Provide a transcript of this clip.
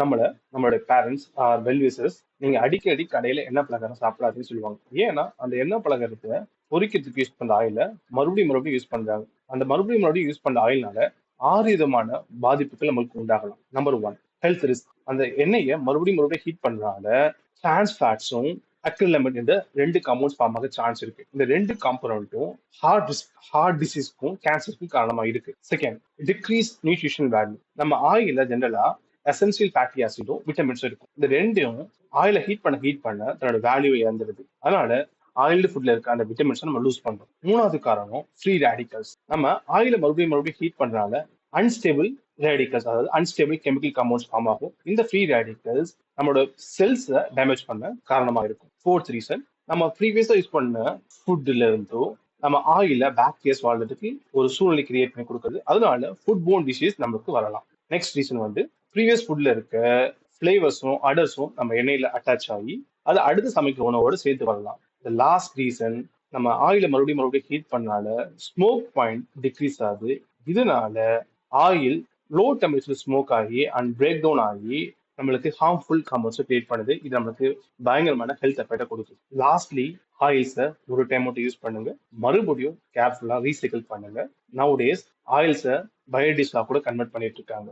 நம்மளுடைய parents well wishes நீங்க அடிக்கடி கடையில எண்ணெய் பலகாரம் சாப்பிடாதுன்னு சொல்லுவாங்க. ஏன்னா அந்த எண்ணெய் பலகாரத்தை பொரிக்கிறதுக்கு யூஸ் பண்ற ஆயில மறுபடியும் யூஸ் பண்றாங்க. அந்த மறுபடியும் யூஸ் பண்ற ஆயில்னால 6 விதமான பாதிப்புகள் நம்மளுக்கு உண்டாகலாம். Number one, health risk. அந்த எண்ணெயை மறுபடியும் ஹீட் பண்றதுனால டிரான்ஸ் ஃபேட்ஸும் அக்ரிலமைட் இந்த 2 காம்பவுண்ட்ஸ் ஃபார்ம் ஆக சான்ஸ் இருக்கு. இந்த 2 காம்பவுண்டும் ஹார்ட் டிசீஸ்க்கும் கேன்சருக்கும் காரணமா இருக்கு. Second, decrease nutrition value. நம்ம ஆயில ஜெனரலா எசென்சியல் ஃபேட்டி ஆசிடும் விட்டமின்ஸும் இருக்கும். இந்த ரெண்டும் ஆயில ஹீட் பண்ண தன்னோட வேல்யூ இழந்துருது. அதனால ஆயில்டு ஃபுட்ல இருக்க அந்த விட்டமின்ஸை நம்ம லூஸ் பண்றோம். மூணாவது காரணம் ஃப்ரீ ரேடிக்கல்ஸ். நம்ம ஆயில மறுபடியும் ஹீட் பண்றதுனால அன்ஸ்டேபிள் ரேடிக்கல்ஸ், அதாவது அன்ஸ்டேபிள் கெமிக்கல் காம்பவுண்ட்ஸ் ஃபார்ம் ஆகும். இந்த ஃப்ரீ ரேடிக்கல்ஸ் நம்மளோட செல்ஸை டேமேஜ் பண்ண காரணமா இருக்கும். ஃபோர்த் ரீசன், நம்ம ப்ரீவியஸா யூஸ் பண்ண ஃபுட்ல இருந்தோ நம்ம ஆயில பாக்டீரியாஸ் வாழ்றதுக்கு ஒரு சூழ்நிலை கிரியேட் பண்ணி கொடுக்குறது. அதனால ஃபுட் போன் டிசீஸ் நமக்கு வரலாம். நெக்ஸ்ட் ரீசன் வந்து ப்ரீவியஸ் ஃபுட்ல இருக்க ஃபிளேவர்ஸும் அடர்ஸும் நம்ம எண்ணெயில அட்டாச் ஆகி அதை அடுத்து சமைக்கிற உணவோடு சேர்த்து வரலாம். இந்த லாஸ்ட் ரீசன், நம்ம ஆயில மறுபடியும் ஹீட் பண்ணால ஸ்மோக் பாயிண்ட் டிக்ரீஸ் ஆகுது. இதனால ஆயில் லோ டெம்பரேச்சர் ஸ்மோக் ஆகி அண்ட் பிரேக் டவுன் ஆகி நம்மளுக்கு ஹார்ம்ஃபுல் காம்பவுண்ட்ஸ் கிரியேட் பண்ணுது. இது நம்மளுக்கு பயங்கரமான ஹெல்த் எஃபெக்டை கொடுக்குது. லாஸ்ட்லி, ஆயில்ஸை ஒரு டைம் மட்டும் யூஸ் பண்ணுங்க, மறுபடியும் கேர்ஃபுல்லா ரீசைக்கிள் பண்ணுங்க. நவ் டேஸ் ஆயில்ஸை பயோடீசலா கூட கன்வெர்ட் பண்ணிட்டு இருக்காங்க.